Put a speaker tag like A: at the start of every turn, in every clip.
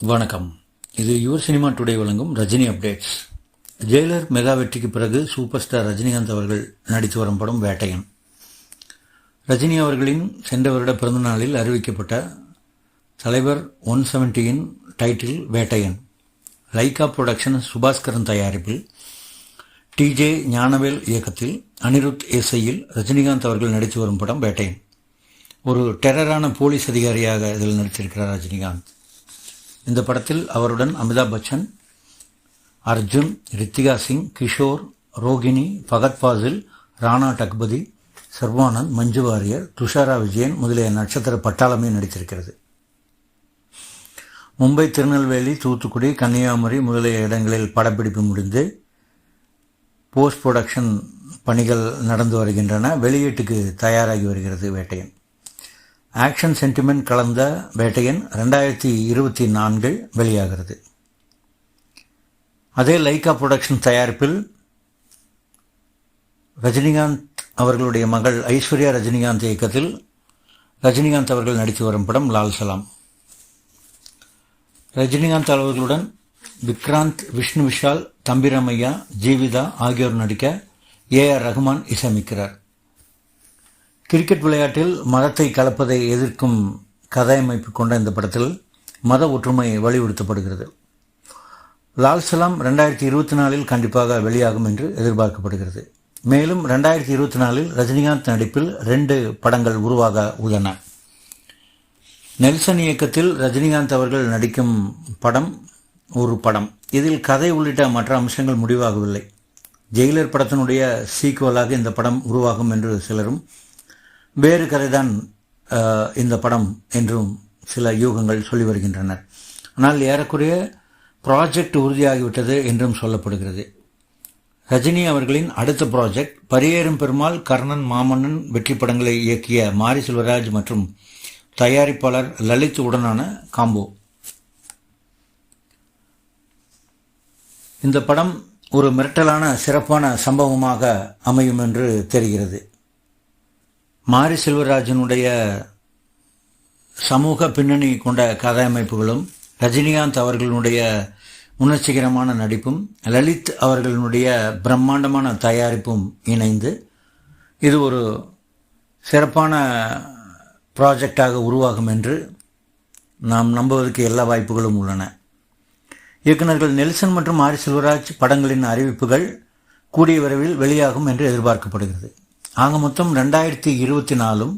A: வணக்கம். இது your cinema today வழங்கும் ரஜினி அப்டேட்ஸ். ஜெயிலர் மெகா வெற்றிக்கு பிறகு சூப்பர் ஸ்டார் ரஜினிகாந்த் அவர்கள் நடித்து வரும் படம் வேட்டையன். ரஜினி அவர்களின் சென்ற வருட பிறந்த நாளில் அறிவிக்கப்பட்ட தலைவர் 170 title Vettaiyan. Lyca production Subaskaran தயாரிப்பில் TJ ஞானவேல் இயக்கத்தில் அனிருத் இசையில் ரஜினிகாந்த் அவர்கள் நடித்து வரும் படம் வேட்டையன். ஒரு டெரரான போலீஸ் அதிகாரியாக இதில் நடித்திருக்கிறார் ரஜினிகாந்த். இந்த படத்தில் அவருடன் அமிதாப் பச்சன், அர்ஜுன், ரித்திகா சிங், கிஷோர், ரோகிணி, ஃபகத் ஃபாசில், ராணா டக்பதி, சர்வானந்த், மஞ்சு வாரியர், துஷாரா விஜயன் முதலிய நட்சத்திர பட்டாளமே நடித்திருக்கிறது. மும்பை, திருநெல்வேலி, தூத்துக்குடி, கன்னியாகுமரி முதலிய இடங்களில் படப்பிடிப்பு முடிந்து போஸ்ட் புரொடக்ஷன் பணிகள் நடந்து வருகின்றன. வெளியீட்டுக்கு தயாராகி வருகிறது வேட்டையன். ஆக்ஷன் சென்டிமெண்ட் கலந்த வேட்டையன் 2024 வெளியாகிறது. அதே லைகா புரொடக்ஷன் தயாரிப்பில் ரஜினிகாந்த் அவர்களுடைய மகள் ஐஸ்வர்யா ரஜினிகாந்த் இயக்கத்தில் ரஜினிகாந்த் அவர்கள் நடித்து வரும் படம் லால் சலாம். ரஜினிகாந்த் அவர்களுடன் விக்ராந்த், விஷ்ணு விஷால், தம்பிராமையா, ஜீவிதா ஆகியோர் நடிக்க AR ரஹ்மான் இசையமைக்கிறார். கிரிக்கெட் விளையாட்டில் மதத்தை கலப்பதை எதிர்க்கும் கதையமைப்பு கொண்ட இந்த படத்தில் மத ஒற்றுமை வலியுறுத்தப்படுகிறது. லால் சலாம் 2024 கண்டிப்பாக வெளியாகும் என்று எதிர்பார்க்கப்படுகிறது. மேலும் 2024 ரஜினிகாந்த் நடிப்பில் 2 படங்கள் உருவாக உள்ளன. நெல்சன் இயக்கத்தில் ரஜினிகாந்த் அவர்கள் நடிக்கும் படம் ஒரு படம். இதில் கதை உள்ளிட்ட மற்ற அம்சங்கள் முடிவாகவில்லை. ஜெயிலர் படத்தினுடைய சீக்குவலாக இந்த படம் உருவாகும் என்று சிலரும், வேறு கதைதான் இந்த படம் என்றும் சில யூகங்கள் சொல்லி வருகின்றனர். ஆனால் ஏறக்குறைய ப்ராஜெக்ட் உறுதியாகிவிட்டது என்றும் சொல்லப்படுகிறது. ரஜினி அவர்களின் அடுத்த ப்ராஜெக்ட் பரியேறும் பெருமாள், கர்ணன், மாமன்னன் வெற்றி படங்களை இயக்கிய மாரி செல்வராஜ் மற்றும் தயாரிப்பாளர் லலித் உடனான காம்போ. இந்த படம் ஒரு மிரட்டலான சிறப்பான சம்பவமாக அமையும் என்று தெரிகிறது. மாரி செல்வராஜனுடைய சமூக பின்னணி கொண்ட கதையமைப்புகளும் ரஜினிகாந்த் அவர்களுடைய உணர்ச்சிகரமான நடிப்பும் லலித் அவர்களுடைய பிரம்மாண்டமான தயாரிப்பும் இணைந்து இது ஒரு சிறப்பான ப்ராஜெக்டாக உருவாகும் என்று நாம் நம்புவதற்கு எல்லா வாய்ப்புகளும் உள்ளன. இயக்குநர்கள் நெல்சன் மற்றும் மாரி செல்வராஜ் படங்களின் அறிவிப்புகள் கூடிய விரைவில் வெளியாகும் என்று எதிர்பார்க்கப்படுகிறது. ஆக மொத்தம் 2024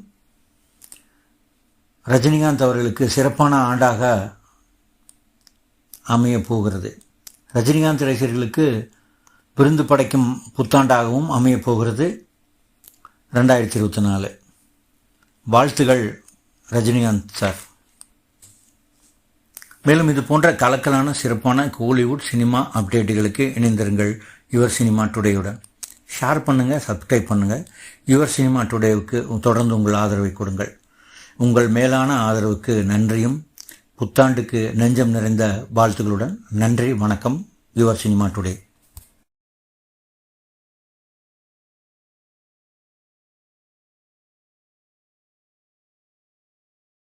A: ரஜினிகாந்த் அவர்களுக்கு சிறப்பான ஆண்டாக அமையப் போகிறது. ரஜினிகாந்த் ரசிகர்களுக்கு விருந்து படைக்கும் புத்தாண்டாகவும் அமையப் போகிறது 2024. வாழ்த்துகள் ரஜினிகாந்த் சார். மேலும் இது போன்ற கலக்கலான சிறப்பான கோலிவுட் சினிமா அப்டேட்டுகளுக்கு இணைந்திருங்கள் யுவர் சினிமா டுடேயுடன். ஷேர் பண்ணுங்கள், சப்ஸ்கிரைப் பண்ணுங்கள். யுவர் சினிமா டுடேவுக்கு தொடர்ந்து உங்கள் ஆதரவை கொடுங்கள். உங்கள் மேலான ஆதரவுக்கு நன்றியும் புத்தாண்டுக்கு நெஞ்சம் நிறைந்த வாழ்த்துக்களுடன் நன்றி. வணக்கம். Your cinema today.